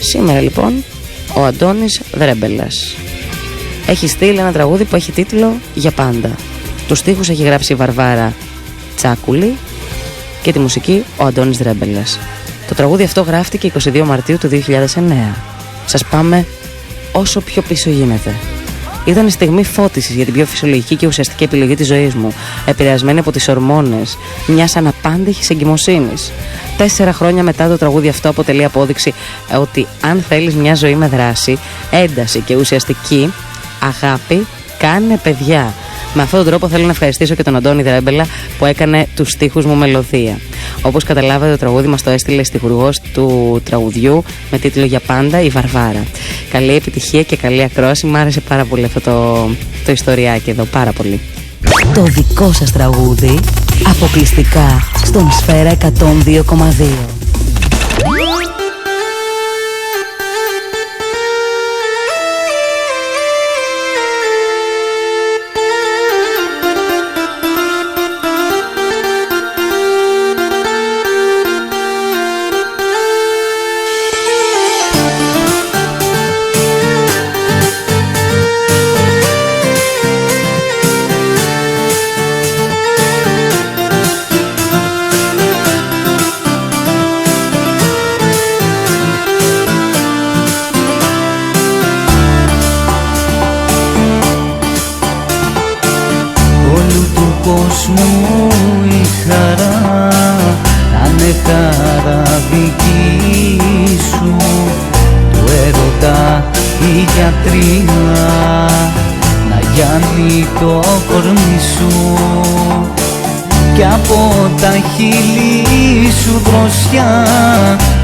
Σήμερα λοιπόν ο Αντώνης Δρέμπελας έχει στείλει ένα τραγούδι που έχει τίτλο «Για πάντα». Τους στίχους έχει γράψει η Βαρβάρα Τσάκουλη και τη μουσική ο Αντώνης Δρέμπελας. Το τραγούδι αυτό γράφτηκε 22 Μαρτίου του 2009. Σας πάμε όσο πιο πίσω γίνεται. Ήταν η στιγμή φώτισης για την πιο φυσιολογική και ουσιαστική επιλογή της ζωής μου, επηρεασμένη από τις ορμόνες μιας αναπάντεχης εγκυμοσύνης. 4 χρόνια μετά το τραγούδι αυτό αποτελεί απόδειξη ότι αν θέλεις μια ζωή με δράση, ένταση και ουσιαστική αγάπη, κάνε παιδιά. Με αυτόν τον τρόπο θέλω να ευχαριστήσω και τον Αντώνη Δρέμπελα που έκανε τους στίχους μου μελωδία. Όπως καταλάβατε, το τραγούδι μας το έστειλε στιχουργός του τραγουδιού με τίτλο «Για πάντα» η Βαρβάρα. Καλή επιτυχία και καλή ακρόαση. Μ' άρεσε πάρα πολύ αυτό το ιστοριάκι εδώ, πάρα πολύ. Το δικό σας τραγούδι αποκλειστικά στον Σφαίρα 102,2.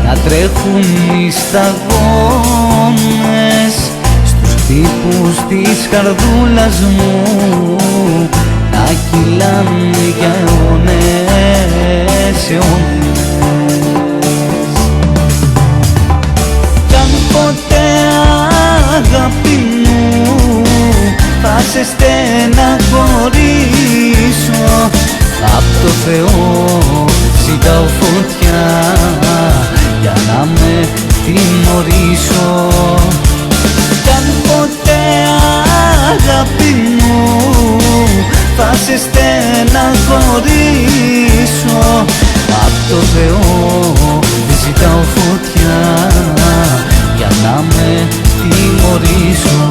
Να τρέχουν οι σταγόνες στους χτύπους της καρδούλας μου, να κυλάνε για αιώνες, αιώνες. Κι αν ποτέ αγάπη μου θα σε στεναχωρήσω, απ' το Θεό ζητάω φωτιά για να με τιμωρήσω. Κι αν ποτέ αγάπη μου θα σε στεναχωρήσω, απ' το Θεό ζητάω φωτιά για να με τιμωρήσω.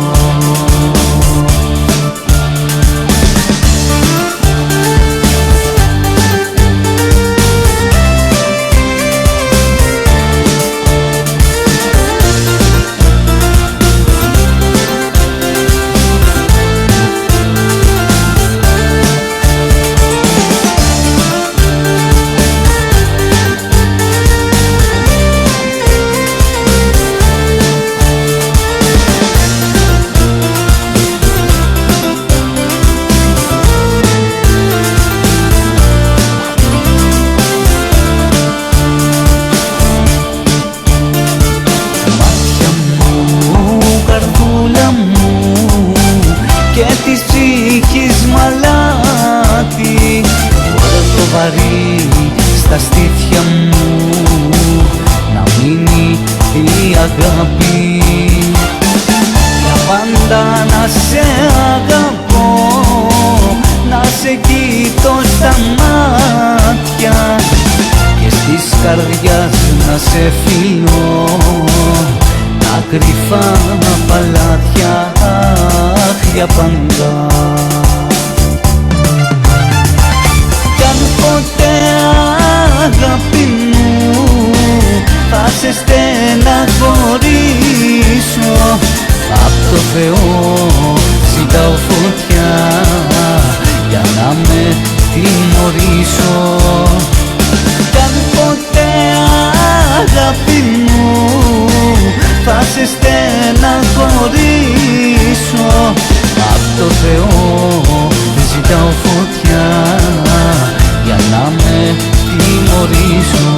Στα στήθια μου να μείνει η αγάπη, για πάντα να σε αγαπώ, να σε κοιτώ στα μάτια και στις καρδιάς να σε φιλώ, τα κρυφά παλάτια, αχ, για πάντα. Ποτέ αγάπη μου θα σε στεναχωρήσω, απ' το Θεό ζητάω φωτιά για να με τιμωρήσω. Κι αν ποτέ αγάπη μου θα σε στεναχωρήσω, απ' το Θεό ζητάω φωτιά για να με τιμωρήσω.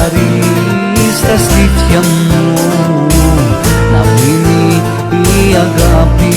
φεγγάρι στα στήθια μου, να μείνει η αγάπη